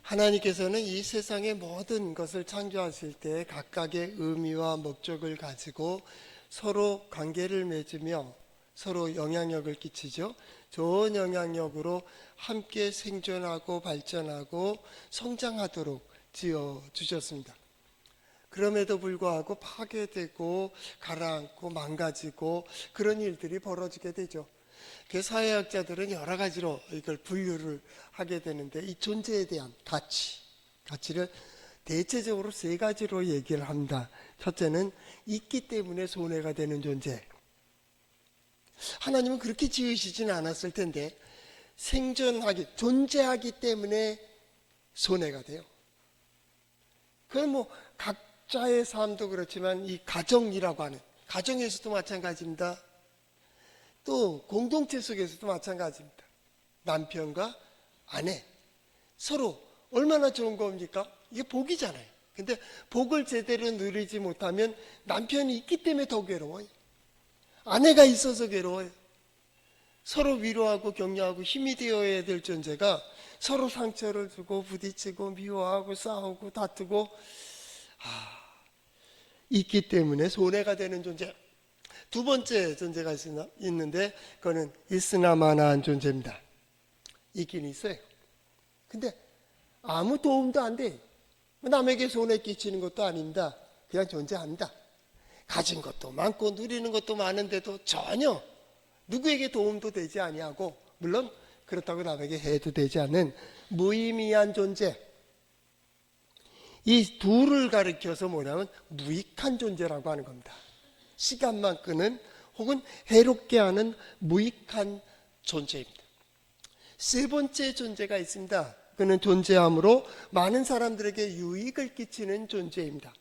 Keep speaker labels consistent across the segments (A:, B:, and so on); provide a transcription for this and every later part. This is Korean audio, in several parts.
A: 하나님께서는 이 세상의 모든 것을 창조하실 때 각각의 의미와 목적을 가지고 서로 관계를 맺으며 서로 영향력을 끼치죠. 좋은 영향력으로 함께 생존하고 발전하고 성장하도록 지어주셨습니다. 그럼에도 불구하고 파괴되고 가라앉고 망가지고 그런 일들이 벌어지게 되죠. 그 사회학자들은 여러 가지로 이걸 분류를 하게 되는데, 이 존재에 대한 가치를 대체적으로 세 가지로 얘기를 합니다. 첫째는 있기 때문에 손해가 되는 존재. 하나님은 그렇게 지으시진 않았을 텐데 존재하기 때문에 손해가 돼요. 그건 뭐 각자의 삶도 그렇지만 이 가정이라고 하는, 가정에서도 마찬가지입니다. 또 공동체 속에서도 마찬가지입니다. 남편과 아내 서로 얼마나 좋은 겁니까? 이게 복이잖아요. 근데 복을 제대로 누리지 못하면 남편이 있기 때문에 더 괴로워요. 아내가 있어서 괴로워요. 서로 위로하고 격려하고 힘이 되어야 될 존재가 서로 상처를 주고 부딪히고 미워하고 싸우고 다투고 있기 때문에 손해가 되는 존재. 두 번째 존재가 있는데 그거는 있으나마나한 존재입니다. 있긴 있어요. 근데 아무 도움도 안 돼. 남에게 손해 끼치는 것도 아닙니다. 그냥 존재합니다. 가진 것도 많고 누리는 것도 많은데도 전혀 누구에게 도움도 되지 아니하고, 물론 그렇다고 남에게 해도 되지 않는 무의미한 존재. 이 둘을 가리켜서 뭐냐면 무익한 존재라고 하는 겁니다. 시간만 끄는 혹은 해롭게 하는 무익한 존재입니다. 세 번째 존재가 있습니다. 그는 존재함으로 많은 사람들에게 유익을 끼치는 존재입니다.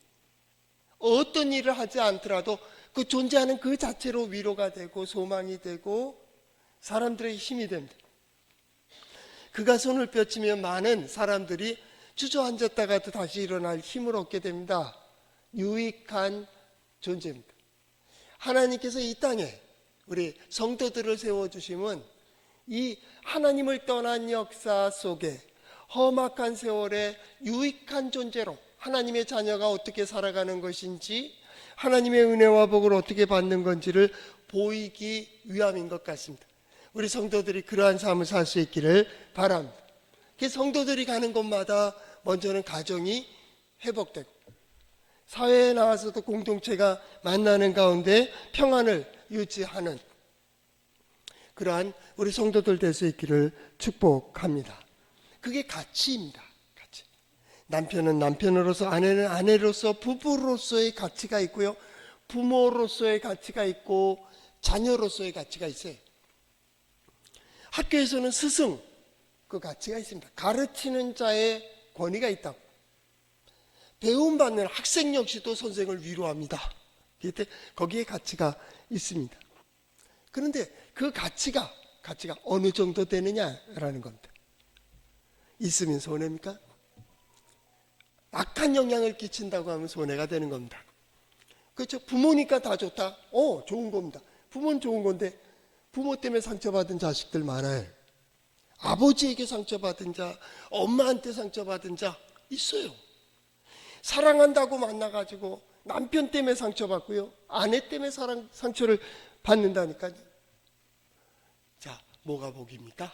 A: 어떤 일을 하지 않더라도 그 존재하는 그 자체로 위로가 되고 소망이 되고 사람들에게 힘이 됩니다. 그가 손을 뻗치면 많은 사람들이 주저앉았다가도 다시 일어날 힘을 얻게 됩니다. 유익한 존재입니다. 하나님께서 이 땅에 우리 성도들을 세워주심은 이 하나님을 떠난 역사 속에 험악한 세월에 유익한 존재로 하나님의 자녀가 어떻게 살아가는 것인지, 하나님의 은혜와 복을 어떻게 받는 건지를 보이기 위함인 것 같습니다. 우리 성도들이 그러한 삶을 살 수 있기를 바랍니다. 성도들이 가는 곳마다 먼저는 가정이 회복되고 사회에 나와서도 공동체가 만나는 가운데 평안을 유지하는 그러한 우리 성도들 될 수 있기를 축복합니다. 그게 가치입니다. 가치. 남편은 남편으로서, 아내는 아내로서, 부부로서의 가치가 있고요, 부모로서의 가치가 있고 자녀로서의 가치가 있어요. 학교에서는 스승, 그 가치가 있습니다. 가르치는 자의 권위가 있다고. 배움받는 학생 역시도 선생을 위로합니다. 거기에 가치가 있습니다. 그런데 그 가치가 어느 정도 되느냐라는 겁니다. 있으면 손해입니까? 악한 영향을 끼친다고 하면 손해가 되는 겁니다. 그렇죠? 부모니까 다 좋다. 좋은 겁니다. 부모는 좋은 건데 부모 때문에 상처받은 자식들 많아요. 아버지에게 상처받은 자, 엄마한테 상처받은 자 있어요. 사랑한다고 만나가지고 남편 때문에 상처받고요, 아내 때문에 상처를 받는다니까요. 자, 뭐가 복입니까?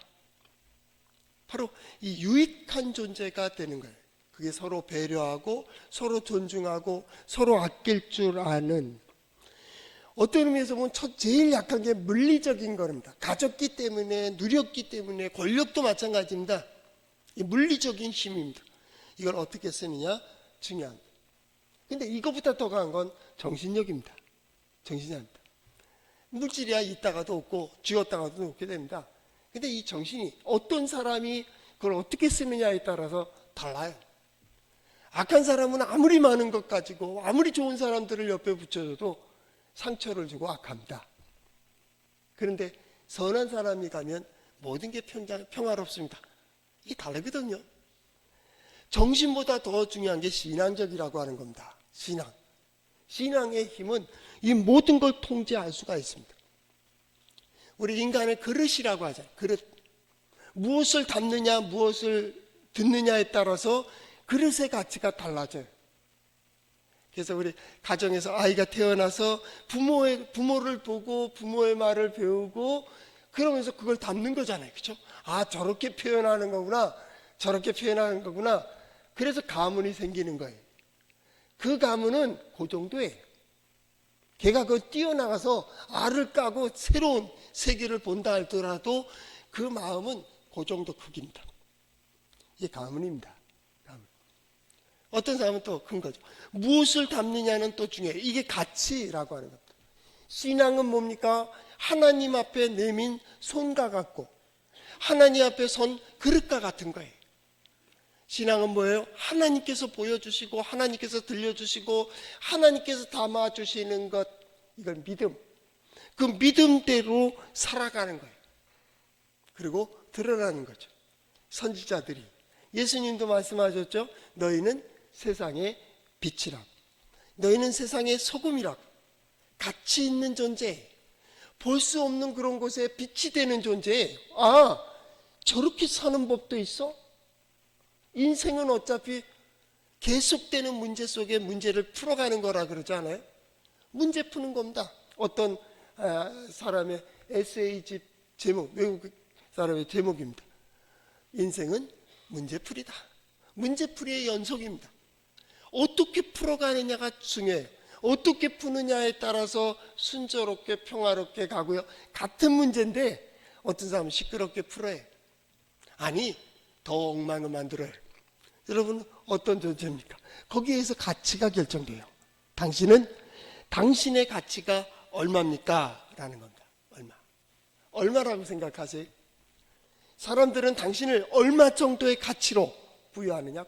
A: 바로 이 유익한 존재가 되는 거예요. 그게 서로 배려하고 서로 존중하고 서로 아낄 줄 아는, 어떤 의미에서 보면 제일 약한 게 물리적인 겁니다. 가졌기 때문에, 누렸기 때문에, 권력도 마찬가지입니다. 이 물리적인 힘입니다. 이걸 어떻게 쓰느냐 중요합니다. 근데 이거보다 더 강한 건 정신력입니다. 정신력입니다. 물질이야 있다가도 없고 쥐었다가도 없게 됩니다. 근데 이 정신이, 어떤 사람이 그걸 어떻게 쓰느냐에 따라서 달라요. 악한 사람은 아무리 많은 것 가지고 아무리 좋은 사람들을 옆에 붙여줘도 상처를 주고 악합니다. 그런데 선한 사람이 가면 모든 게 평화롭습니다. 이게 다르거든요. 정신보다 더 중요한 게 신앙적이라고 하는 겁니다. 신앙의 힘은 이 모든 걸 통제할 수가 있습니다. 우리 인간의 그릇이라고 하잖아요. 그릇. 무엇을 담느냐, 무엇을 듣느냐에 따라서 그릇의 가치가 달라져요. 그래서 우리 가정에서 아이가 태어나서 부모를 보고 부모의 말을 배우고 그러면서 그걸 담는 거잖아요. 그렇죠? 아, 저렇게 표현하는 거구나. 저렇게 표현하는 거구나. 그래서 가문이 생기는 거예요. 그 가문은 그 정도예요. 걔가 그 뛰어나가서 알을 까고 새로운 세계를 본다 할더라도 그 마음은 그 정도 크기입니다. 이게 가문입니다. 가문. 어떤 사람은 또 큰 거죠. 무엇을 담느냐는 또 중요해요. 이게 가치라고 하는 겁니다. 신앙은 뭡니까? 하나님 앞에 내민 손과 같고 하나님 앞에 선 그릇과 같은 거예요. 신앙은 뭐예요? 하나님께서 보여주시고 하나님께서 들려주시고 하나님께서 담아주시는 것, 이걸 믿음. 그 믿음대로 살아가는 거예요. 그리고 드러나는 거죠. 선지자들이 예수님도 말씀하셨죠. 너희는 세상의 빛이라고, 너희는 세상의 소금이라고. 가치 있는 존재, 볼 수 없는 그런 곳에 빛이 되는 존재. 아, 저렇게 사는 법도 있어? 인생은 어차피 계속되는 문제 속에 문제를 풀어가는 거라 그러지 않아요? 문제 푸는 겁니다. 어떤 사람의 에세이집 제목, 외국 사람의 제목입니다. 인생은 문제풀이다. 문제풀이의 연속입니다. 어떻게 풀어가느냐가 중요해요. 어떻게 푸느냐에 따라서 순조롭게 평화롭게 가고요. 같은 문제인데 어떤 사람은 시끄럽게 풀어요. 아니, 더 엉망을 만들어요. 여러분, 어떤 존재입니까? 거기에서 가치가 결정돼요. 당신은 당신의 가치가 얼마입니까? 라는 겁니다. 얼마라고 생각하세요? 사람들은 당신을 얼마 정도의 가치로 부여하느냐?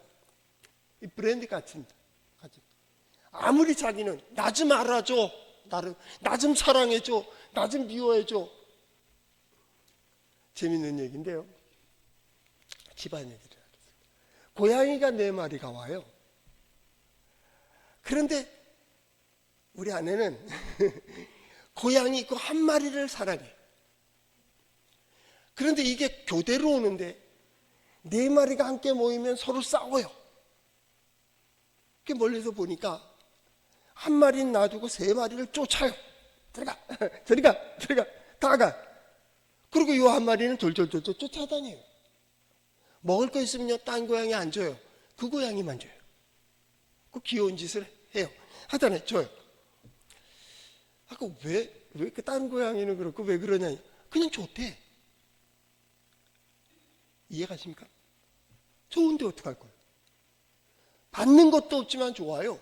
A: 이 브랜드 가치입니다. 아무리 자기는 나 좀 알아줘, 나 좀 사랑해줘, 나 좀 미워해줘. 재밌는 얘기인데요. 집안 얘기를 하겠습니다. 고양이가 4마리가 와요. 그런데 우리 아내는 고양이 그 1마리를 사랑해요. 그런데 이게 교대로 오는데 4마리가 함께 모이면 서로 싸워요. 이렇게 멀리서 보니까 1마리는 놔두고 3마리를 쫓아요. 들어가, 저리가, 다 가. 그리고 이 1마리는 돌돌돌 쫓아다녀요. 먹을 거 있으면요, 딴 고양이 안 줘요. 그 고양이만 줘요. 그 귀여운 짓을 해요. 하잖아요, 줘요. 아까 왜 그 딴 고양이는 그렇고 왜 그러냐? 그냥 좋대. 이해가십니까? 좋은데 어떡할 거예요? 받는 것도 없지만 좋아요.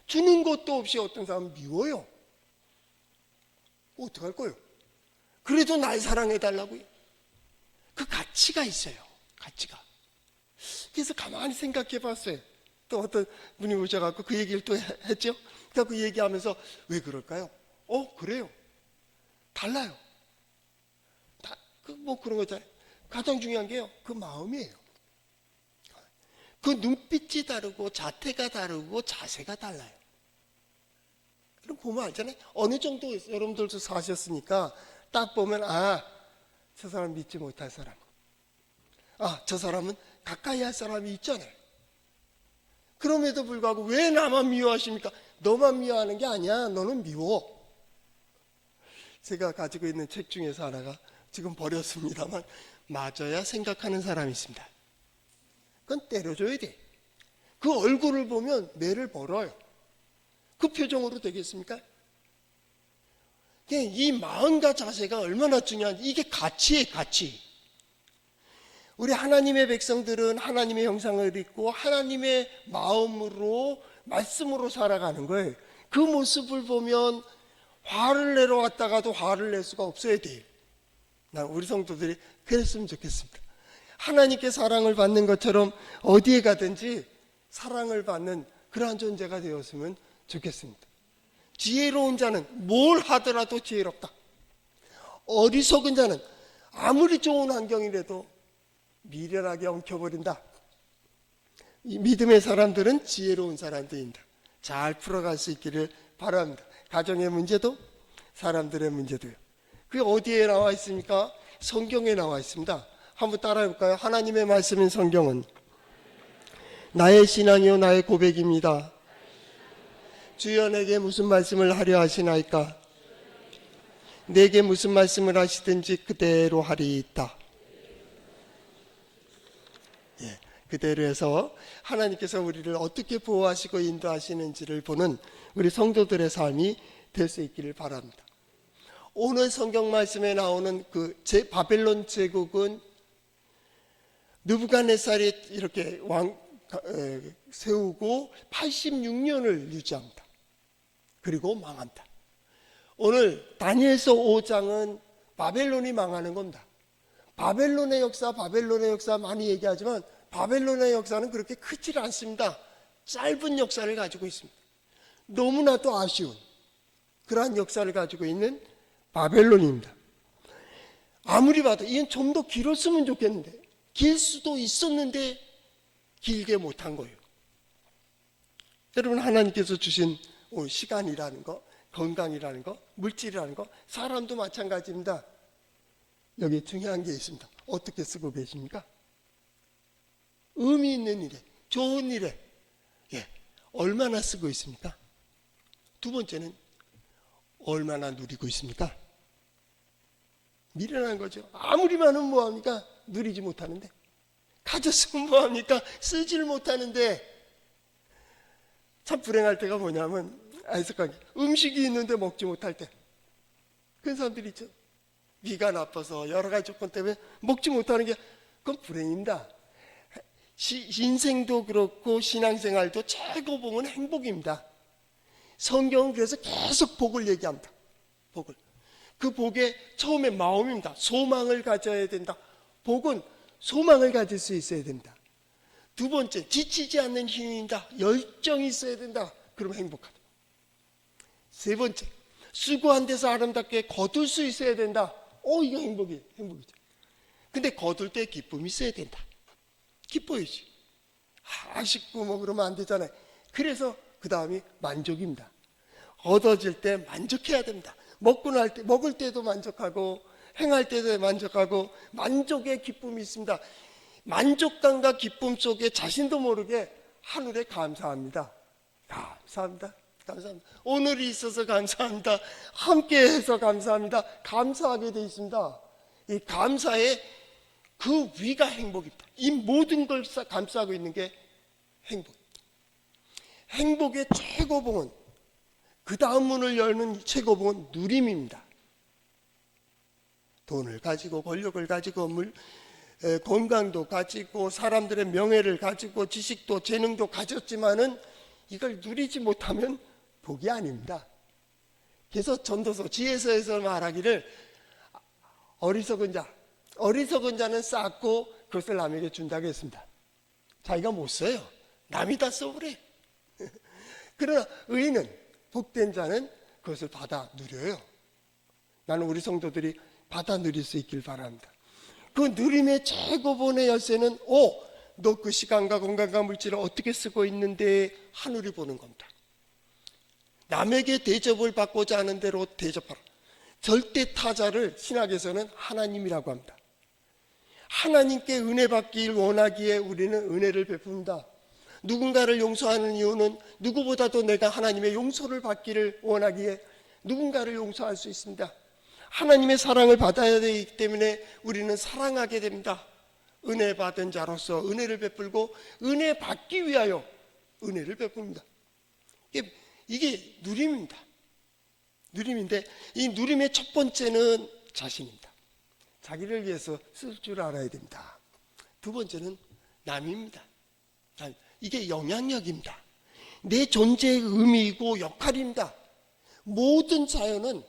A: 주는 것도 없이 어떤 사람은 미워요. 어떡할 거예요? 그래도 날 사랑해달라고요? 그 가치가 있어요. 가치가. 그래서 가만히 생각해 봤어요. 또 어떤 분이 오셔갖고 그 얘기를 또 했죠. 그러니까 그 얘기하면서 왜 그럴까요? 그래요. 달라요. 뭐 그런 거잖아요. 가장 중요한 게요, 그 마음이에요. 그 눈빛이 다르고 자태가 다르고 자세가 달라요. 그럼 보면 알잖아요. 어느 정도 여러분들도 사셨으니까 딱 보면 저 사람 믿지 못할 사람, 저 사람은 가까이 할 사람이 있잖아요. 그럼에도 불구하고 왜 나만 미워하십니까? 너만 미워하는 게 아니야. 너는 미워. 제가 가지고 있는 책 중에서 하나가 지금 버렸습니다만 맞아야 생각하는 사람이 있습니다. 그건 때려줘야 돼. 그 얼굴을 보면 매를 벌어요. 그 표정으로 되겠습니까? 이 마음과 자세가 얼마나 중요한지, 이게 가치예요, 가치. 우리 하나님의 백성들은 하나님의 형상을 입고 하나님의 마음으로, 말씀으로 살아가는 거예요. 그 모습을 보면 화를 내러 왔다가도 화를 낼 수가 없어야 돼요. 우리 성도들이 그랬으면 좋겠습니다. 하나님께 사랑을 받는 것처럼 어디에 가든지 사랑을 받는 그러한 존재가 되었으면 좋겠습니다. 지혜로운 자는 뭘 하더라도 지혜롭다. 어리석은 자는 아무리 좋은 환경이라도 미련하게 엉켜버린다. 이 믿음의 사람들은 지혜로운 사람들입니다. 잘 풀어갈 수 있기를 바랍니다. 가정의 문제도 사람들의 문제도요. 그게 어디에 나와 있습니까? 성경에 나와 있습니다. 한번 따라해 볼까요? 하나님의 말씀인 성경은 나의 신앙이요 나의 고백입니다. 주여 내게 무슨 말씀을 하려 하시나이까? 내게 무슨 말씀을 하시든지 그대로 하리이다. 그대로 해서 하나님께서 우리를 어떻게 보호하시고 인도하시는지를 보는 우리 성도들의 삶이 될 수 있기를 바랍니다. 오늘 성경 말씀에 나오는 그 바벨론 제국은 느부갓네살이 이렇게 세우고 86년을 유지합니다. 그리고 망합니다. 오늘 다니엘서 5장은 바벨론이 망하는 겁니다. 바벨론의 역사 많이 얘기하지만 바벨론의 역사는 그렇게 크지 않습니다. 짧은 역사를 가지고 있습니다. 너무나도 아쉬운 그러한 역사를 가지고 있는 바벨론입니다. 아무리 봐도 이건 좀 더 길었으면 좋겠는데, 길 수도 있었는데 길게 못한 거예요. 여러분, 하나님께서 주신 시간이라는 거, 건강이라는 거, 물질이라는 거, 사람도 마찬가지입니다. 여기 중요한 게 있습니다. 어떻게 쓰고 계십니까? 의미 있는 일에, 좋은 일에 얼마나 쓰고 있습니까? 두 번째는 얼마나 누리고 있습니까? 미련한 거죠. 아무리 많으면 뭐합니까? 누리지 못하는데. 가졌으면 뭐합니까? 쓰지를 못하는데. 참 불행할 때가 뭐냐면 안석하게 음식이 있는데 먹지 못할 때. 그런 사람들이 있죠. 위가 나빠서 여러 가지 조건 때문에 먹지 못하는 게 그건 불행입니다. 인생도 그렇고 신앙생활도 최고 복은 행복입니다. 성경은 그래서 계속 복을 얘기합니다. 복을. 그 복의 처음에 마음입니다. 소망을 가져야 된다. 복은 소망을 가질 수 있어야 된다. 두 번째, 지치지 않는 힘입니다. 열정이 있어야 된다. 그럼 행복하다. 세 번째, 수고한 데서 아름답게 거둘 수 있어야 된다. 이거 행복이죠. 근데 거둘 때 기쁨이 있어야 된다. 기뻐야지. 아쉽고 뭐 그러면 안 되잖아요. 그래서 그 다음이 만족입니다. 얻어질 때 만족해야 됩니다. 먹을 때도 만족하고 행할 때도 만족하고 만족의 기쁨이 있습니다. 만족감과 기쁨 속에 자신도 모르게 하늘에 감사합니다. 감사합니다. 오늘이 있어서 감사합니다. 함께해서 감사합니다. 감사하게 되어 있습니다. 이 감사의 그 위가 행복입니다. 이 모든 걸 감싸고 있는 게 행복입니다. 행복의 최고봉은, 그 다음 문을 열는 최고봉은 누림입니다. 돈을 가지고 권력을 가지고 건강도 가지고 사람들의 명예를 가지고 지식도 재능도 가졌지만은 이걸 누리지 못하면 복이 아닙니다. 그래서 전도서 지혜서에서 말하기를 어리석은 자는 쌓고 그것을 남에게 준다고 했습니다. 자기가 못 써요. 남이 다 써버려요. 그러나 의인은, 복된 자는 그것을 받아 누려요. 나는 우리 성도들이 받아 누릴 수 있길 바랍니다. 그 누림의 최고본의 열쇠는 너 그 시간과 건강과 물질을 어떻게 쓰고 있는데 하늘이 보는 겁니다. 남에게 대접을 받고자 하는 대로 대접하라. 절대 타자를 신학에서는 하나님이라고 합니다. 하나님께 은혜 받길 원하기에 우리는 은혜를 베풉니다. 누군가를 용서하는 이유는 누구보다도 내가 하나님의 용서를 받기를 원하기에 누군가를 용서할 수 있습니다. 하나님의 사랑을 받아야 되기 때문에 우리는 사랑하게 됩니다. 은혜 받은 자로서 은혜를 베풀고 은혜 받기 위하여 은혜를 베풉니다. 이게 누림입니다. 누림인데 이 누림의 첫 번째는 자신입니다. 자기를 위해서 쓸 줄 알아야 됩니다. 두 번째는 남입니다. 이게 영향력입니다. 내 존재의 의미이고 역할입니다. 모든 자연은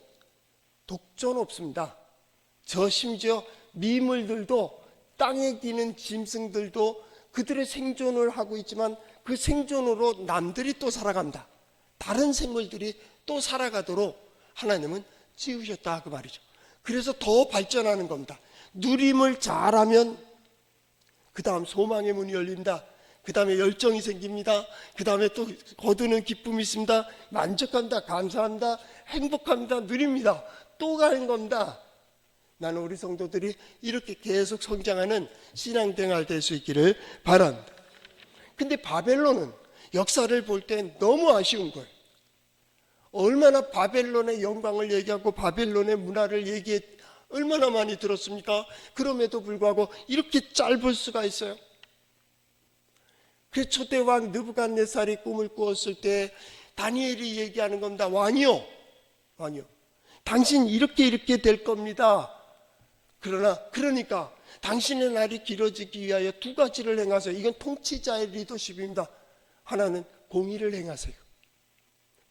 A: 독존 없습니다. 심지어 미물들도 땅에 기는 짐승들도 그들의 생존을 하고 있지만 그 생존으로 남들이 또 살아갑니다. 다른 생물들이 또 살아가도록 하나님은 지으셨다 그 말이죠. 그래서 더 발전하는 겁니다. 누림을 잘하면 그 다음 소망의 문이 열린다. 그 다음에 열정이 생깁니다. 그 다음에 또 거두는 기쁨이 있습니다. 만족한다, 감사한다, 행복합니다, 누립니다. 또 가는 겁니다. 나는 우리 성도들이 이렇게 계속 성장하는 신앙생활 될 수 있기를 바랍니다. 근데 바벨론은 역사를 볼 때 너무 아쉬운 거예요. 얼마나 바벨론의 영광을 얘기하고 바벨론의 문화를 얼마나 많이 들었습니까? 그럼에도 불구하고 이렇게 짧을 수가 있어요. 그래서 초대왕 느부갓네살이 꿈을 꾸었을 때 다니엘이 얘기하는 겁니다. 왕이요, 당신 이렇게 될 겁니다. 그러니까 당신의 날이 길어지기 위하여 두 가지를 행하세요. 이건 통치자의 리더십입니다. 하나는 공의를 행하세요.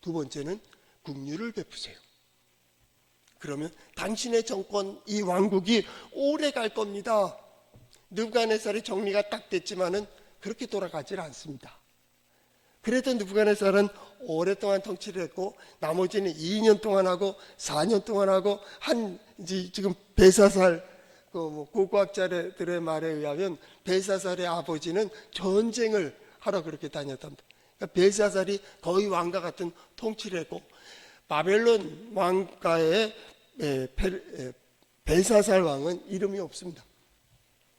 A: 두 번째는 긍휼을 베푸세요. 그러면 당신의 정권, 이 왕국이 오래 갈 겁니다. 느부갓네살이 정리가 딱 됐지만은 그렇게 돌아가질 않습니다. 그래도 느부갓네살은 오랫동안 통치를 했고 나머지는 2년 동안 하고 4년 동안 하고 지금 벨사살 고고학자들의 말에 의하면 벨사살의 아버지는 전쟁을 하러 그렇게 다녔답니다. 그러니까 벨사살이 거의 왕과 같은 통치를 했고 바벨론 왕가의 벨사살 왕은 이름이 없습니다.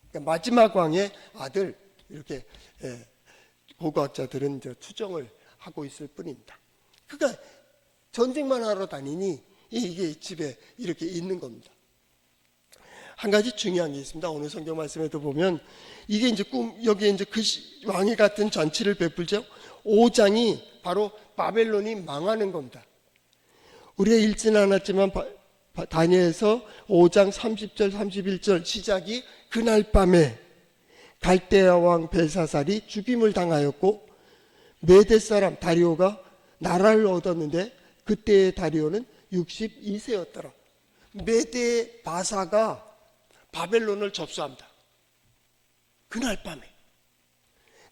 A: 그러니까 마지막 왕의 아들 이렇게 고고학자들은 추정을 하고 있을 뿐입니다. 그러니까 전쟁만 하러 다니니 이게 집에 이렇게 있는 겁니다. 한 가지 중요한 게 있습니다. 오늘 성경 말씀에도 보면 이게 이제 여기에 이제 그 왕이 같은 잔치를 베풀죠. 5장이 바로 바벨론이 망하는 겁니다. 우리가 읽지는 않았지만 다니엘서 5장 30절 31절 시작이 그날 밤에 갈대아 왕 벨사살이 죽임을 당하였고 메대 사람 다리오가 나라를 얻었는데 그때의 다리오는 62세였더라. 메대 바사가 바벨론을 접수합니다. 그날 밤에.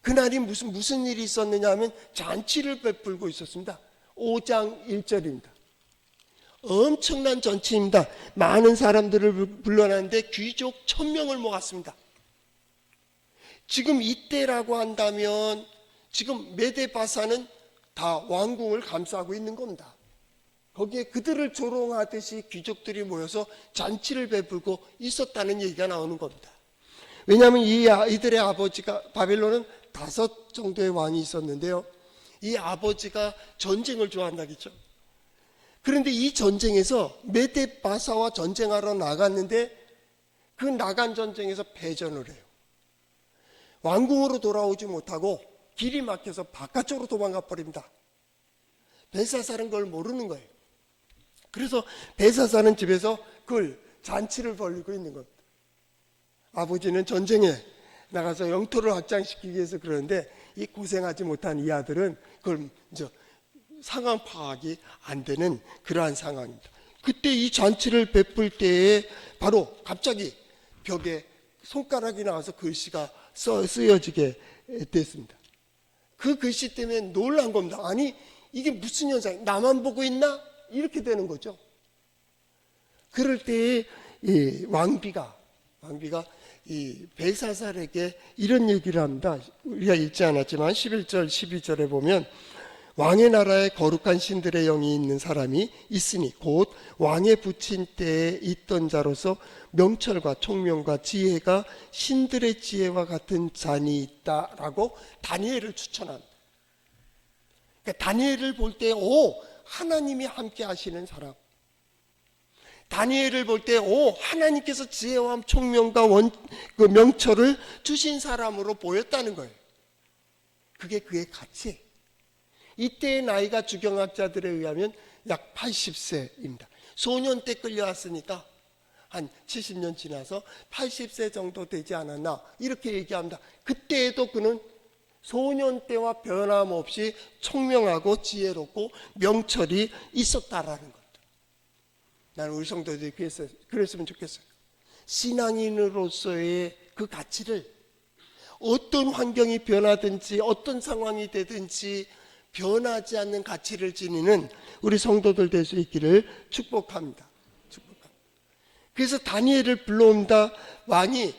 A: 그날이 무슨 일이 있었느냐 하면 잔치를 베풀고 있었습니다. 5장 1절입니다. 엄청난 잔치입니다. 많은 사람들을 불러놨는데 귀족 1000명을 모았습니다. 지금 이때라고 한다면 지금 메데바사는 다 왕궁을 감싸고 있는 겁니다. 거기에 그들을 조롱하듯이 귀족들이 모여서 잔치를 베풀고 있었다는 얘기가 나오는 겁니다. 왜냐하면 이들의 아버지가 바벨론은 5 정도의 왕이 있었는데요. 이 아버지가 전쟁을 좋아한다겠죠. 그런데 이 전쟁에서 메데바사와 전쟁하러 나갔는데 그 나간 전쟁에서 패전을 해요. 왕궁으로 돌아오지 못하고 길이 막혀서 바깥쪽으로 도망가 버립니다. 벨사살은 그걸 모르는 거예요. 그래서 벨사살은 집에서 그걸 잔치를 벌이고 있는 겁니다. 아버지는 전쟁에 나가서 영토를 확장시키기 위해서 그러는데 이 고생하지 못한 이 아들은 그걸 이제 상황 파악이 안 되는 그러한 상황입니다. 그때 이 잔치를 베풀 때에 바로 갑자기 벽에 손가락이 나와서 글씨가 쓰여지게 됐습니다. 그 글씨 때문에 놀란 겁니다. 아니 이게 무슨 현상? 나만 보고 있나? 이렇게 되는 거죠. 그럴 때에 이 왕비가 이 벨사살에게 이런 얘기를 합니다. 우리가 읽지 않았지만 11절 12절에 보면 왕의 나라에 거룩한 신들의 영이 있는 사람이 있으니 곧 왕의 붙인 때에 있던 자로서 명철과 총명과 지혜가 신들의 지혜와 같은 잔이 있다라고 다니엘을 추천합니다. 그러니까 다니엘을 볼 때 하나님이 함께 하시는 사람, 다니엘을 볼 때 하나님께서 지혜와 총명과 그 명철을 주신 사람으로 보였다는 거예요. 그게 그의 가치예요. 이때의 나이가 주경학자들에 의하면 약 80세입니다. 소년 때 끌려왔으니까 한 70년 지나서 80세 정도 되지 않았나 이렇게 얘기합니다. 그때에도 그는 소년 때와 변함없이 총명하고 지혜롭고 명철이 있었다라는 겁니다. 나는 우리 성도들이 그랬으면 좋겠어요. 신앙인으로서의 그 가치를 어떤 환경이 변하든지 어떤 상황이 되든지 변하지 않는 가치를 지니는 우리 성도들 될 수 있기를 축복합니다. 그래서 다니엘을 불러온다. 왕이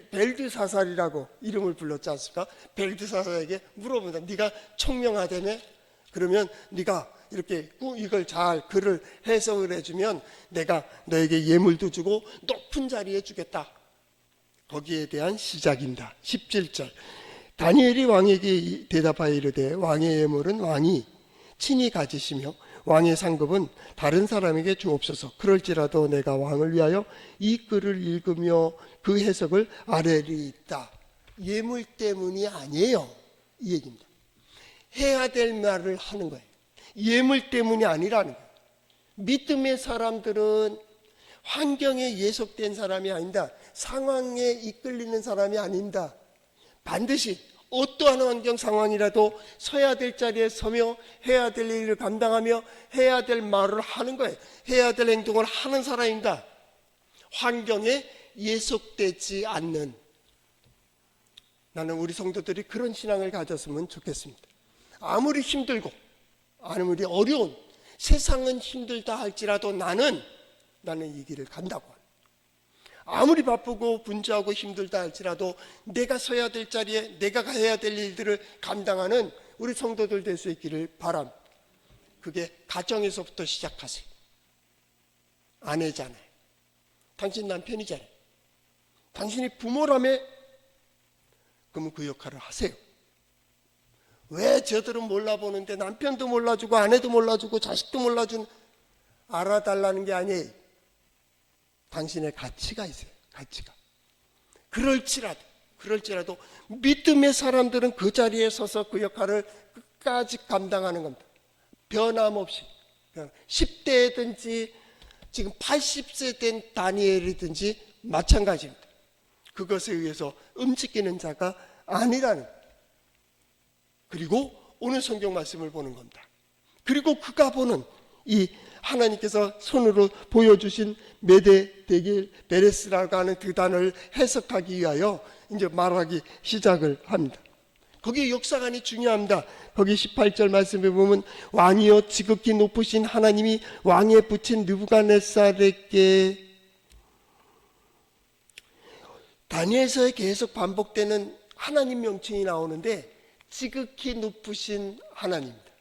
A: 벨드사살이라고 이름을 불렀지 않습니까? 벨드사살에게 물어본다. 네가 총명하다며? 그러면 네가 이렇게 이걸 잘 글을 해석을 해주면 내가 너에게 예물도 주고 높은 자리에 주겠다. 거기에 대한 시작입니다. 17절 다니엘이 왕에게 대답하여 이르되 왕의 예물은 왕이 친히 가지시며 왕의 상급은 다른 사람에게 주옵소서. 그럴지라도 내가 왕을 위하여 이 글을 읽으며 그 해석을 아뢰리이다. 예물 때문이 아니에요, 이 얘기입니다. 해야 될 말을 하는 거예요. 예물 때문이 아니라는 거예요. 믿음의 사람들은 환경에 예속된 사람이 아니다. 상황에 이끌리는 사람이 아닙니다. 반드시 어떠한 환경 상황이라도 서야 될 자리에 서며 해야 될 일을 감당하며 해야 될 말을 하는 거예요. 해야 될 행동을 하는 사람입니다. 환경에 예속되지 않는, 나는 우리 성도들이 그런 신앙을 가졌으면 좋겠습니다. 아무리 힘들고 아무리 어려운, 세상은 힘들다 할지라도 나는 이 길을 간다고. 아무리 바쁘고 분주하고 힘들다 할지라도 내가 서야 될 자리에 내가 해야 될 일들을 감당하는 우리 성도들 될 수 있기를 바랍니다. 그게 가정에서부터 시작하세요. 아내잖아요. 당신 남편이잖아요. 당신이 부모라며, 그러면 그 역할을 하세요. 왜 저들은 몰라보는데 남편도 몰라주고 아내도 몰라주고 자식도 몰라주는, 알아달라는 게 아니에요. 당신의 가치가 있어요. 가치가. 그럴지라도 믿음의 사람들은 그 자리에 서서 그 역할을 끝까지 감당하는 겁니다. 변함없이. 10대든지 지금 80세 된 다니엘이든지 마찬가지입니다. 그것에 의해서 움직이는 자가 아니라는 거예요. 그리고 오늘 성경 말씀을 보는 겁니다. 그리고 그가 보는 이 하나님께서 손으로 보여주신 메데, 데겔, 베레스라고 하는 그 단어를 해석하기 위하여 이제 말하기 시작을 합니다. 거기 역사관이 중요합니다. 거기 18절 말씀에 보면 왕이여 지극히 높으신 하나님이 왕에 붙인 느부갓네살에게, 다니엘서에 계속 반복되는 하나님 명칭이 나오는데 지극히 높으신 하나님입니다.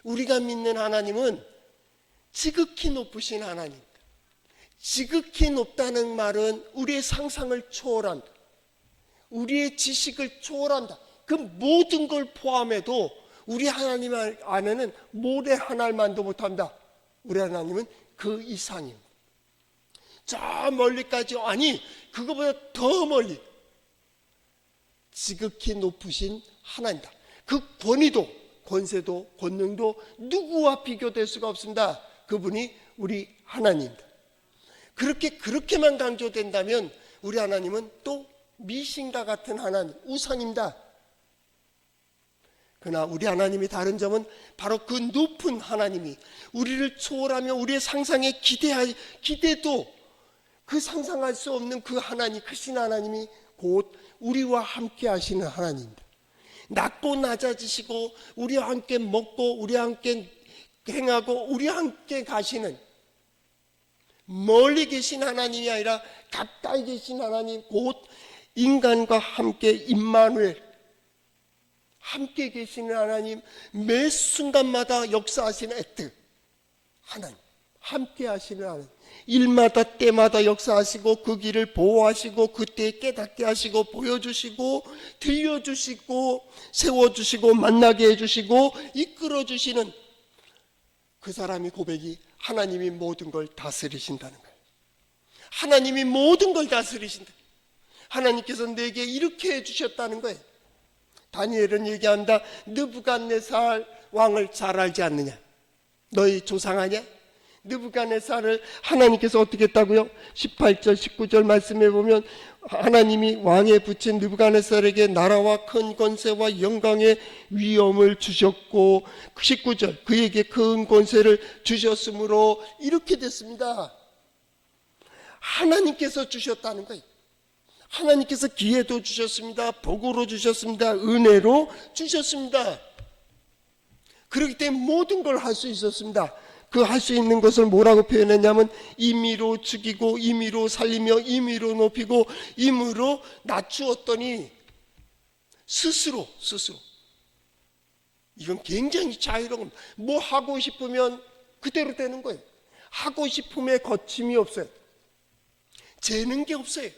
A: 우리가 믿는 하나님은 지극히 높으신 하나님입니다. 지극히 높다는 말은 우리의 상상을 초월한다. 우리의 지식을 초월한다. 그 모든 걸 포함해도 우리 하나님 안에는 모래 하나만도 못한다. 우리 하나님은 그 이상입니다. 저 멀리까지, 아니 그거보다 더 멀리 지극히 높으신 하나님이다. 그 권위도 권세도 권능도 누구와 비교될 수가 없습니다. 그분이 우리 하나님입니다. 그렇게만 강조된다면 우리 하나님은 또 미신과 같은 하나님, 우상입니다. 그러나 우리 하나님이 다른 점은 바로 그 높은 하나님이 우리를 초월하며 우리의 상상에 기대도 그 상상할 수 없는 그 하나님, 크신 하나님이 곧 우리와 함께 하시는 하나님입니다. 낮고 낮아지시고 우리와 함께 먹고 우리와 함께 행하고 우리와 함께 가시는, 멀리 계신 하나님이 아니라 가까이 계신 하나님, 곧 인간과 함께 임마누엘, 함께 계시는 하나님, 매 순간마다 역사하시는 에트 하나님, 함께 하시는 하나님, 일마다 때마다 역사하시고 그 길을 보호하시고 그때에 깨닫게 하시고 보여주시고 들려주시고 세워주시고 만나게 해주시고 이끌어주시는 그 사람의 고백이 하나님이 모든 걸 다스리신다는 거예요. 하나님이 모든 걸 다스리신다. 하나님께서 내게 이렇게 해주셨다는 거예요. 다니엘은 얘기한다. 느부갓네살 왕을 잘 알지 않느냐? 너희 조상 아니야? 느부갓네살을 하나님께서 어떻게 했다고요? 18절 19절 말씀에 보면 하나님이 왕에 붙인 느부갓네살에게 나라와 큰 권세와 영광의 위엄을 주셨고 19절 그에게 큰 권세를 주셨으므로 이렇게 됐습니다. 하나님께서 주셨다는 거예요. 하나님께서 기회도 주셨습니다. 복으로 주셨습니다. 은혜로 주셨습니다. 그렇기 때문에 모든 걸 할 수 있었습니다. 그 할 수 있는 것을 뭐라고 표현했냐면 임의로 죽이고 임의로 살리며 임의로 높이고 임의로 낮추었더니 스스로 이건 굉장히 자유로운, 뭐 하고 싶으면 그대로 되는 거예요. 하고 싶음에 거침이 없어요. 재는 게 없어요.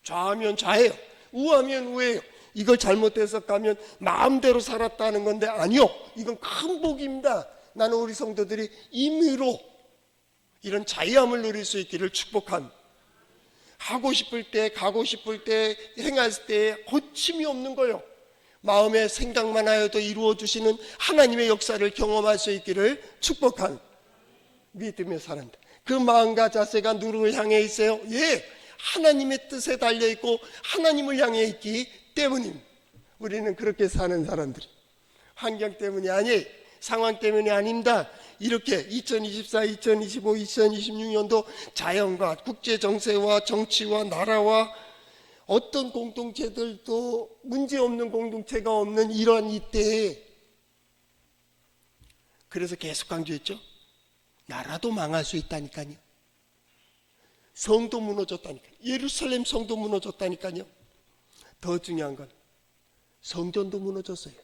A: 좌하면 좌예요. 우하면 우예요. 이걸 잘못 해석하면 마음대로 살았다는 건데 아니요. 이건 큰 복입니다. 나는 우리 성도들이 임의로 이런 자유함을 누릴 수 있기를 축복한, 하고 싶을 때 가고 싶을 때 행할 때 거침이 없는 거요. 마음에 생각만 하여도 이루어 주시는 하나님의 역사를 경험할 수 있기를 축복한 믿음의 사람들. 그 마음과 자세가 누구를 향해 있어요? 예, 하나님의 뜻에 달려 있고 하나님을 향해 있기 때문입니다. 우리는 그렇게 사는 사람들. 환경 때문이 아니에요. 상황 때문이 아닙니다. 이렇게 2024, 2025, 2026년도 자연과 국제 정세와 정치와 나라와 어떤 공동체들도 문제없는 공동체가 없는 이런 이때에, 그래서 계속 강조했죠. 나라도 망할 수 있다니까요. 성도 무너졌다니까요. 예루살렘 성도 무너졌다니까요. 더 중요한 건 성전도 무너졌어요.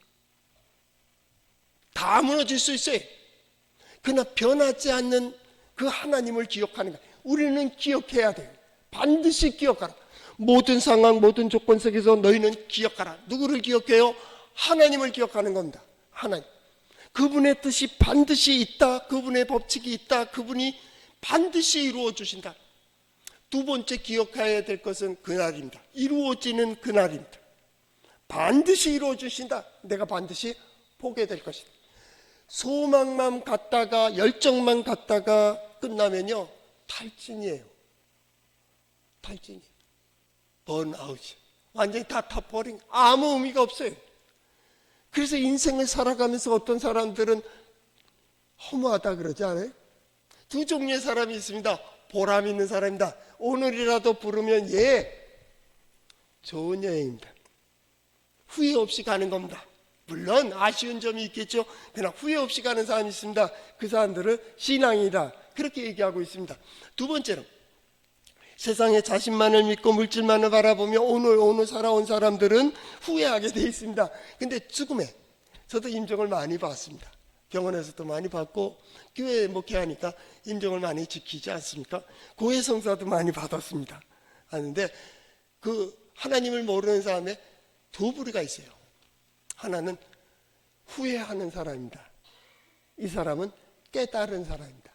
A: 다 무너질 수 있어요. 그러나 변하지 않는 그 하나님을 기억하는 거예요. 우리는 기억해야 돼요. 반드시 기억하라. 모든 상황, 모든 조건 속에서 너희는 기억하라. 누구를 기억해요? 하나님을 기억하는 겁니다. 하나님. 그분의 뜻이 반드시 있다. 그분의 법칙이 있다. 그분이 반드시 이루어 주신다. 두 번째 기억해야 될 것은 그날입니다. 이루어지는 그날입니다. 반드시 이루어 주신다. 내가 반드시 보게 될 것이다. 소망만 갖다가 열정만 갖다가 끝나면요, 탈진이에요. 탈진이에요. 번아웃이 완전히 다 타버린, 아무 의미가 없어요. 그래서 인생을 살아가면서 어떤 사람들은 허무하다 그러지 않아요? 두 종류의 사람이 있습니다. 보람 있는 사람입니다. 오늘이라도 부르면 예, 좋은 여행입니다. 후회 없이 가는 겁니다. 물론 아쉬운 점이 있겠죠. 그러나 후회 없이 가는 사람이 있습니다. 그 사람들은 신앙이다, 그렇게 얘기하고 있습니다. 두 번째는 세상에 자신만을 믿고 물질만을 바라보며 오늘 살아온 사람들은 후회하게 되어 있습니다. 근데 죽음에, 저도 임종을 많이 받습니다. 병원에서도 많이 받고 교회에 목회하니까 임종을 많이 지키지 않습니까? 고해성사도 많이 받았습니다. 하는데 그 하나님을 모르는 사람의 두 부류가 있어요. 하나는 후회하는 사람입니다. 이 사람은 깨달은 사람입니다.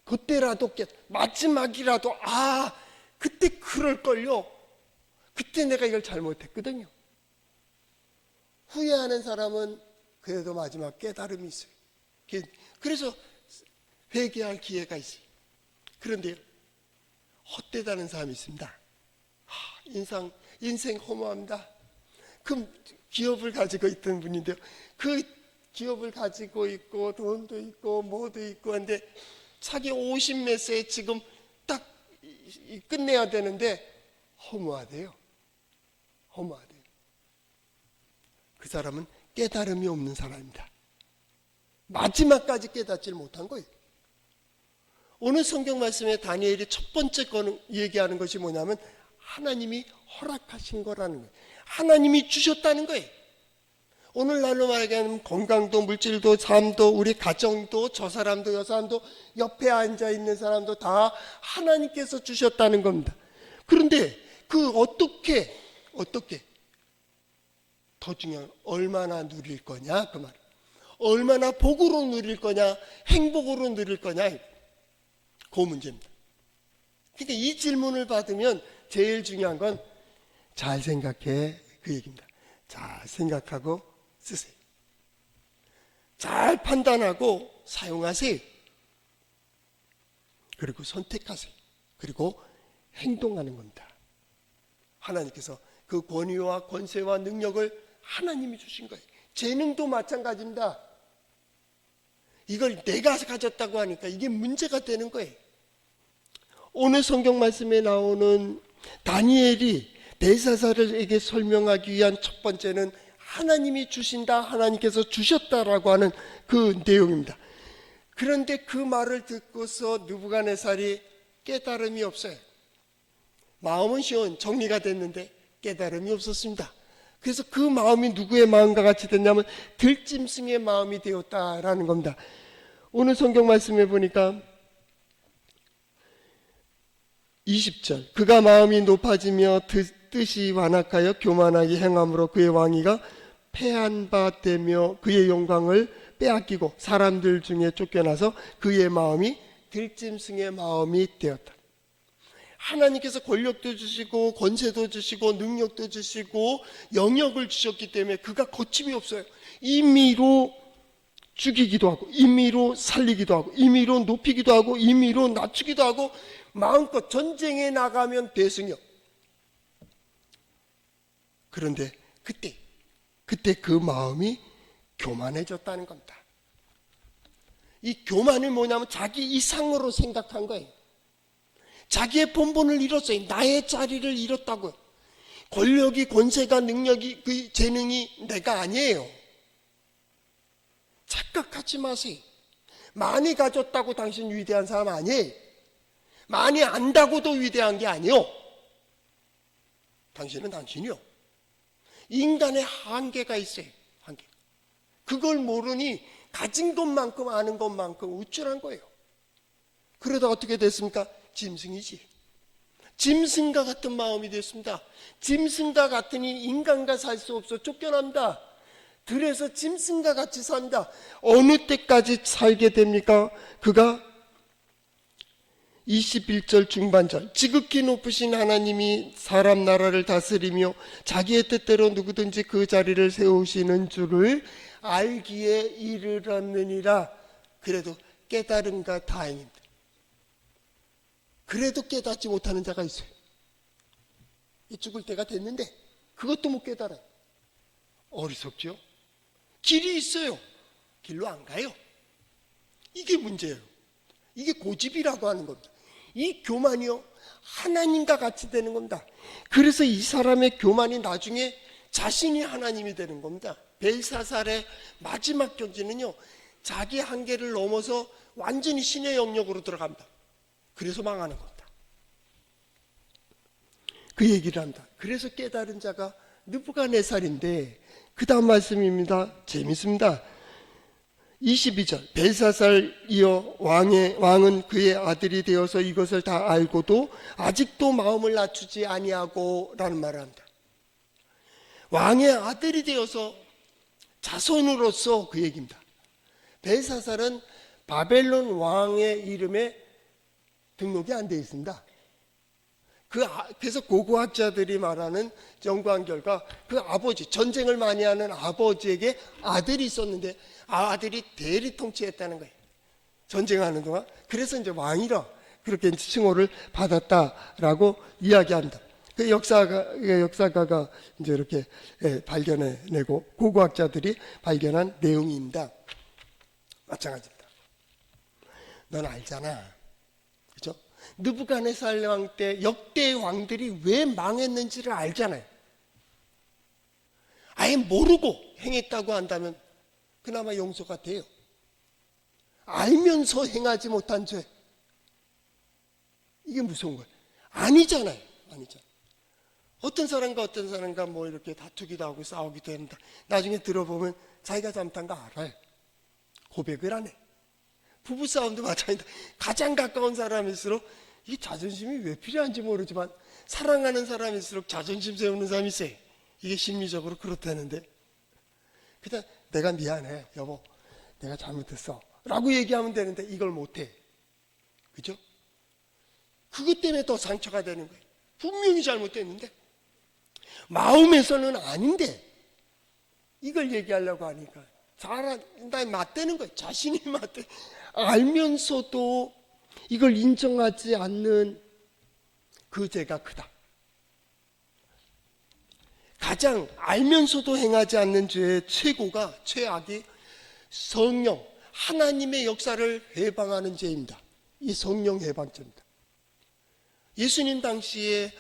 A: 그때라도 마지막이라도 그때 그럴걸요. 그때 내가 이걸 잘못했거든요. 후회하는 사람은 그래도 마지막 깨달음이 있어요. 그래서 회개할 기회가 있어요. 그런데 헛되다는 사람이 있습니다. 인생 허무합니다. 그 기업을 가지고 있던 분인데요, 그 기업을 가지고 있고 돈도 있고 뭐도 있고 한데 자기 50몇 세에 지금 딱 끝내야 되는데 허무하대요. 허무하대요. 그 사람은 깨달음이 없는 사람입니다. 마지막까지 깨닫지를 못한 거예요. 오늘 성경 말씀에 다니엘이 첫 번째 얘기하는 것이 뭐냐면 하나님이 허락하신 거라는 거예요. 하나님이 주셨다는 거예요. 오늘날로 말하면 건강도 물질도 삶도 우리 가정도 저 사람도 저 사람도 옆에 앉아있는 사람도 다 하나님께서 주셨다는 겁니다. 그런데 그 어떻게 더 중요한 건 얼마나 누릴 거냐, 그 말. 얼마나 복으로 누릴 거냐, 행복으로 누릴 거냐, 그 문제입니다. 그러니까 이 질문을 받으면 제일 중요한 건 잘 생각해, 그 얘기입니다. 잘 생각하고 쓰세요. 잘 판단하고 사용하세요. 그리고 선택하세요. 그리고 행동하는 겁니다. 하나님께서 그 권위와 권세와 능력을 하나님이 주신 거예요. 재능도 마찬가지입니다. 이걸 내가 가졌다고 하니까 이게 문제가 되는 거예요. 오늘 성경 말씀에 나오는 다니엘이 벨사살에게 설명하기 위한 첫 번째는 하나님이 주신다, 하나님께서 주셨다라고 하는 그 내용입니다. 그런데 그 말을 듣고서 느부갓네살이 깨달음이 없어요. 마음은 정리가 됐는데 깨달음이 없었습니다. 그래서 그 마음이 누구의 마음과 같이 됐냐면 들짐승의 마음이 되었다라는 겁니다. 오늘 성경 말씀에 보니까 20절, 그가 마음이 높아지며 뜻이 완악하여 교만하게 행함으로 그의 왕위가 패한 바 되며 그의 영광을 빼앗기고 사람들 중에 쫓겨나서 그의 마음이 들짐승의 마음이 되었다. 하나님께서 권력도 주시고 권세도 주시고 능력도 주시고 영역을 주셨기 때문에 그가 거침이 없어요. 임의로 죽이기도 하고 임의로 살리기도 하고 임의로 높이기도 하고 임의로 낮추기도 하고 마음껏 전쟁에 나가면 대승이요. 그런데 그때 그 마음이 교만해졌다는 겁니다. 이 교만이 뭐냐면 자기 이상으로 생각한 거예요. 자기의 본분을 잃었어요. 나의 자리를 잃었다고요. 권력이, 권세가, 능력이, 그 재능이 내가 아니에요. 착각하지 마세요. 많이 가졌다고 당신 위대한 사람 아니에요. 많이 안다고도 위대한 게 아니요. 당신은 당신이요. 인간의 한계가 있어요. 한계. 그걸 모르니 가진 것만큼 아는 것만큼 우쭐한 거예요. 그러다 어떻게 됐습니까? 짐승이지. 짐승과 같은 마음이 됐습니다. 짐승과 같으니 인간과 살 수 없어 쫓겨납니다. 들에서 짐승과 같이 삽니다. 어느 때까지 살게 됩니까? 그가 21절 중반절, 지극히 높으신 하나님이 사람 나라를 다스리며 자기의 뜻대로 누구든지 그 자리를 세우시는 줄을 알기에 이르렀느니라. 그래도 깨달은가 다행입니다. 그래도 깨닫지 못하는 자가 있어요. 죽을 때가 됐는데 그것도 못 깨달아요. 어리석죠? 길이 있어요. 길로 안 가요. 이게 문제예요. 이게 고집이라고 하는 겁니다. 이 교만이요, 하나님과 같이 되는 겁니다. 그래서 이 사람의 교만이 나중에 자신이 하나님이 되는 겁니다. 벨사살의 마지막 경지는요, 자기 한계를 넘어서 완전히 신의 영역으로 들어갑니다. 그래서 망하는 겁니다. 그 얘기를 합니다. 그래서 깨달은 자가 느부갓네살인데, 그 다음 말씀입니다. 재밌습니다. 22절, 벨사살이여 왕은 그의 아들이 되어서 이것을 다 알고도 아직도 마음을 낮추지 아니하고 라는 말을 합니다. 왕의 아들이 되어서 자손으로서 그 얘기입니다. 벨사살은 바벨론 왕의 이름에 등록이 안 되어 있습니다. 그래서 고고학자들이 말하는 연구한 결과 그 아버지, 전쟁을 많이 하는 아버지에게 아들이 있었는데 아들이 대리 통치했다는 거예요. 전쟁하는 동안. 그래서 이제 왕이라 그렇게 칭호를 받았다라고 이야기합니다. 그 역사가가 이제 이렇게 발견해내고 고고학자들이 발견한 내용입니다. 마찬가지입니다. 넌 알잖아. 그죠? 느부갓네살 왕 때 역대 왕들이 왜 망했는지를 알잖아요. 아예 모르고 행했다고 한다면 그나마 용서가 돼요. 알면서 행하지 못한 죄, 이게 무서운 거예요. 아니잖아요. 어떤 사람과 뭐 이렇게 다투기도 하고 싸우기도 합니다. 나중에 들어보면 자기가 잘못한 거 알아요. 고백을 안 해. 부부싸움도 마찬가지다. 가장 가까운 사람일수록 이 자존심이 왜 필요한지 모르지만 사랑하는 사람일수록 자존심 세우는 사람이 있어요. 이게 심리적으로 그렇다는데, 그냥 내가 미안해 여보, 내가 잘못했어 라고 얘기하면 되는데 이걸 못해. 그죠? 그것 때문에 더 상처가 되는 거예요. 분명히 잘못됐는데 마음에서는 아닌데 이걸 얘기하려고 하니까 잘한다 맞대는 거예요. 자신이 맞대. 알면서도 이걸 인정하지 않는 그 죄가 크다. 가장 알면서도 행하지 않는 죄의 최고가, 최악이 성령, 하나님의 역사를 해방하는 죄입니다. 이 성령 해방죄입니다. 예수님 당시에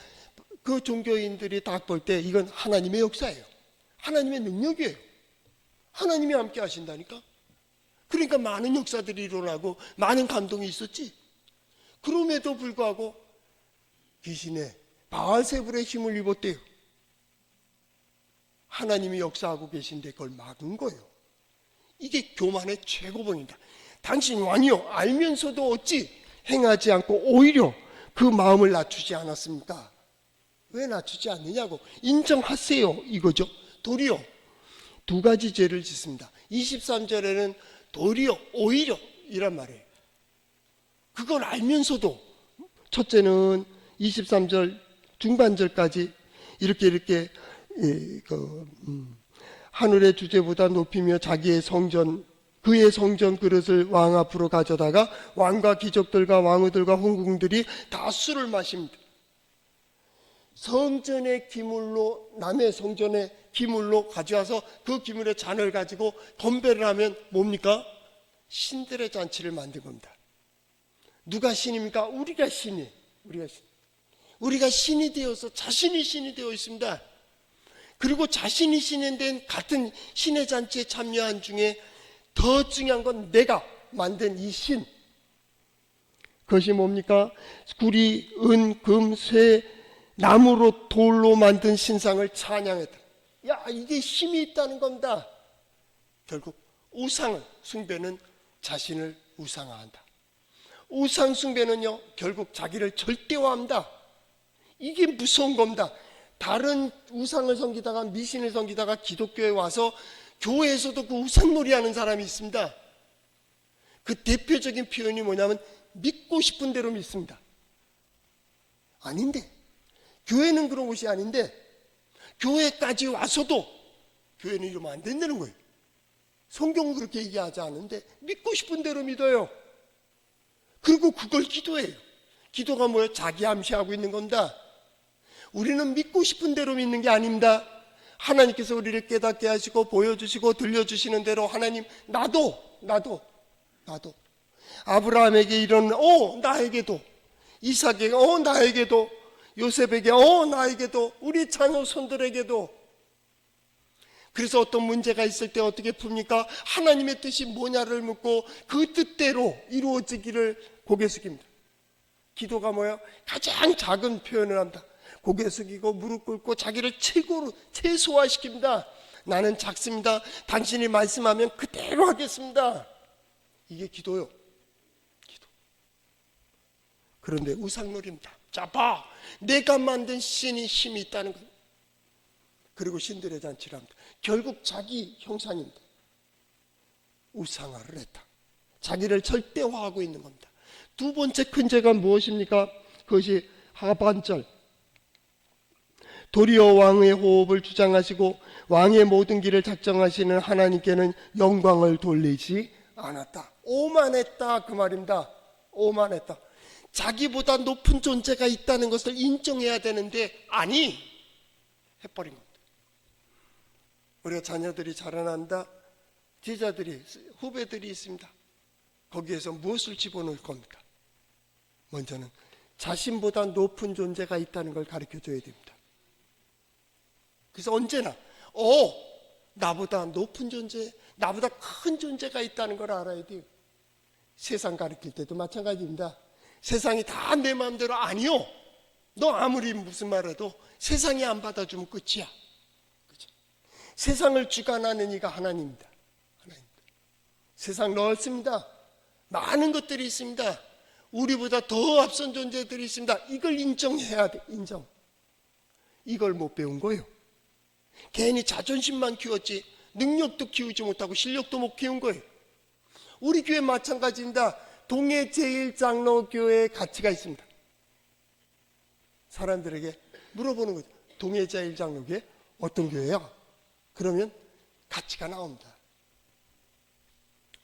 A: 그 종교인들이 딱 볼 때 이건 하나님의 역사예요. 하나님의 능력이에요. 하나님이 함께 하신다니까. 그러니까 많은 역사들이 일어나고 많은 감동이 있었지. 그럼에도 불구하고 귀신의 바알세불의 힘을 입었대요. 하나님이 역사하고 계신데 그걸 막은 거예요. 이게 교만의 최고봉입니다. 당신 왕이요, 알면서도 어찌 행하지 않고 오히려 그 마음을 낮추지 않았습니까? 왜 낮추지 않느냐고 인정하세요 이거죠. 도리어 두 가지 죄를 짓습니다. 23절에는 도리어 오히려 이란 말이에요. 그걸 알면서도 첫째는 23절 중반절까지 이렇게 하늘의 주제보다 높이며 자기의 성전 그의 성전 그릇을 왕 앞으로 가져다가 왕과 귀족들과 왕후들과 홍궁들이 다 술을 마십니다. 성전의 기물로 남의 성전의 기물로 가져와서 그 기물의 잔을 가지고 건배를 하면 뭡니까? 신들의 잔치를 만든 겁니다. 누가 신입니까? 우리가 신이. 우리가 신이 되어서 자신이 신이 되어 있습니다. 그리고 자신이 신이 된 같은 신의 잔치에 참여한 중에 더 중요한 건 내가 만든 이 신. 그것이 뭡니까? 구리, 은, 금, 쇠, 나무로 돌로 만든 신상을 찬양했다. 야, 이게 힘이 있다는 겁니다. 결국 우상을 숭배는 자신을 우상화한다. 우상 숭배는요 결국 자기를 절대화합니다. 이게 무서운 겁니다. 다른 우상을 섬기다가 미신을 섬기다가 기독교에 와서 교회에서도 그 우상놀이 하는 사람이 있습니다. 그 대표적인 표현이 뭐냐면 믿고 싶은 대로 믿습니다. 아닌데 교회는 그런 곳이 아닌데 교회까지 와서도 교회는 이러면 안 된다는 거예요. 성경은 그렇게 얘기하지 않는데 믿고 싶은 대로 믿어요. 그리고 그걸 기도해요. 기도가 뭐예요? 자기 암시하고 있는 겁니다. 우리는 믿고 싶은 대로 믿는 게 아닙니다. 하나님께서 우리를 깨닫게 하시고 보여주시고 들려주시는 대로 하나님 나도 아브라함에게 이런 나에게도 이삭에게 나에게도 요셉에게 나에게도 우리 자녀 손들에게도. 그래서 어떤 문제가 있을 때 어떻게 풉니까? 하나님의 뜻이 뭐냐를 묻고 그 뜻대로 이루어지기를 고개 숙입니다. 기도가 뭐예요? 가장 작은 표현을 합니다. 고개 숙이고 무릎 꿇고 자기를 최고로 최소화시킵니다. 나는 작습니다. 당신이 말씀하면 그대로 하겠습니다. 이게 기도요. 기도. 그런데 우상놀이입니다. 자, 봐. 내가 만든 신이 힘이 있다는 것. 그리고 신들의 잔치를 합니다. 결국 자기 형상입니다. 우상화를 했다. 자기를 절대화하고 있는 겁니다. 두 번째 큰 죄가 무엇입니까? 그것이 하반절. 도리어 왕의 호흡을 주장하시고 왕의 모든 길을 작정하시는 하나님께는 영광을 돌리지 않았다. 오만했다 그 말입니다. 오만했다. 자기보다 높은 존재가 있다는 것을 인정해야 되는데 아니 해버린 겁니다. 우리가 자녀들이 자라난다. 제자들이 후배들이 있습니다. 거기에서 무엇을 집어넣을 겁니까? 먼저는 자신보다 높은 존재가 있다는 걸 가르쳐줘야 됩니다. 그래서 언제나 나보다 높은 존재, 나보다 큰 존재가 있다는 걸 알아야 돼요. 세상 가르칠 때도 마찬가지입니다. 세상이 다 내 마음대로 아니요. 너 아무리 무슨 말해도 세상이 안 받아주면 끝이야. 그렇죠? 세상을 주관하는 이가 하나님입니다. 세상 넓습니다. 많은 것들이 있습니다. 우리보다 더 앞선 존재들이 있습니다. 이걸 인정해야 돼. 인정. 이걸 못 배운 거예요. 괜히 자존심만 키웠지 능력도 키우지 못하고 실력도 못 키운 거예요. 우리 교회 마찬가지입니다. 동해 제1장로교회의 가치가 있습니다. 사람들에게 물어보는 거죠. 동해 제1장로교회 어떤 교회야? 그러면 가치가 나옵니다.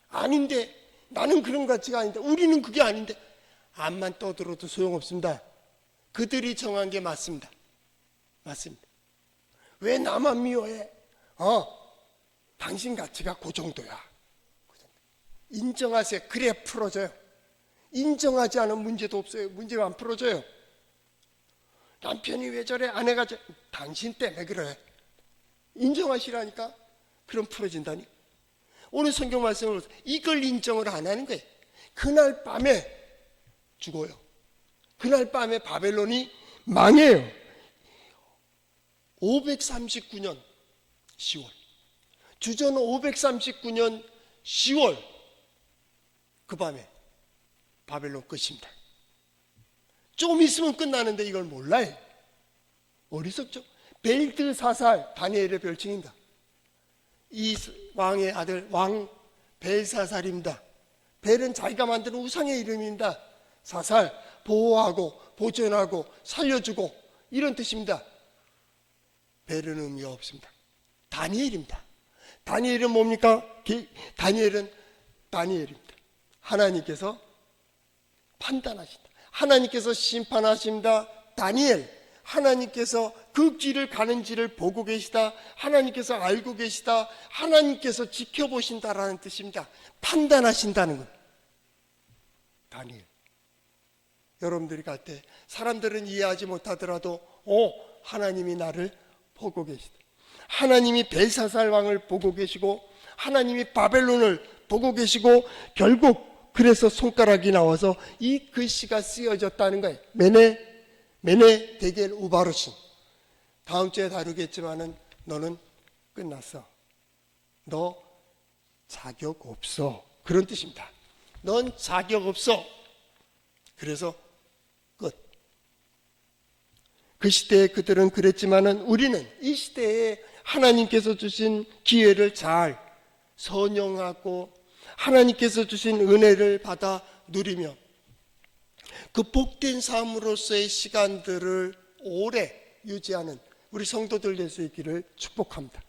A: 아닌데 나는 그런 가치가 아닌데 우리는 그게 아닌데 암만 떠들어도 소용없습니다. 그들이 정한 게 맞습니다. 맞습니다. 왜 나만 미워해? 당신 가치가 그 정도야. 인정하세요. 그래 풀어져요. 인정하지 않은 문제도 없어요. 문제가 안 풀어져요. 남편이 왜 저래? 아내가 당신 때문에 그래. 인정하시라니까. 그럼 풀어진다니. 오늘 성경 말씀으로 이걸 인정을 안 하는 거예요. 그날 밤에 죽어요. 그날 밤에 바벨론이 망해요. 539년 10월. 주전 539년 10월 그 밤에 바벨론 끝입니다. 좀 있으면 끝나는데 이걸 몰라요. 어리석죠? 벨드사살, 다니엘의 별칭입니다. 이 왕의 아들 왕 벨사살입니다. 벨은 자기가 만든 우상의 이름입니다. 사살, 보호하고 보존하고 살려주고 이런 뜻입니다. 벨은 의미가 없습니다. 다니엘입니다. 다니엘은 뭡니까? 다니엘입니다. 하나님께서 판단하신다. 하나님께서 심판하십니다. 다니엘, 하나님께서 그 길을 가는지를 보고 계시다. 하나님께서 알고 계시다. 하나님께서 지켜보신다라는 뜻입니다. 판단하신다는 것. 다니엘. 여러분들이 갈 때 사람들은 이해하지 못하더라도 하나님이 나를 보고 계시다. 하나님이 벨사살 왕을 보고 계시고 하나님이 바벨론을 보고 계시고 결국 그래서 손가락이 나와서 이 글씨가 쓰여졌다는 거예요. 메네 데겔 우바르신. 다음 주에 다루겠지만은 너는 끝났어. 너 자격 없어. 그런 뜻입니다. 넌 자격 없어. 그래서 끝. 그 시대에 그들은 그랬지만은 우리는 이 시대에 하나님께서 주신 기회를 잘 선용하고 하나님께서 주신 은혜를 받아 누리며 그 복된 삶으로서의 시간들을 오래 유지하는 우리 성도들 될 수 있기를 축복합니다.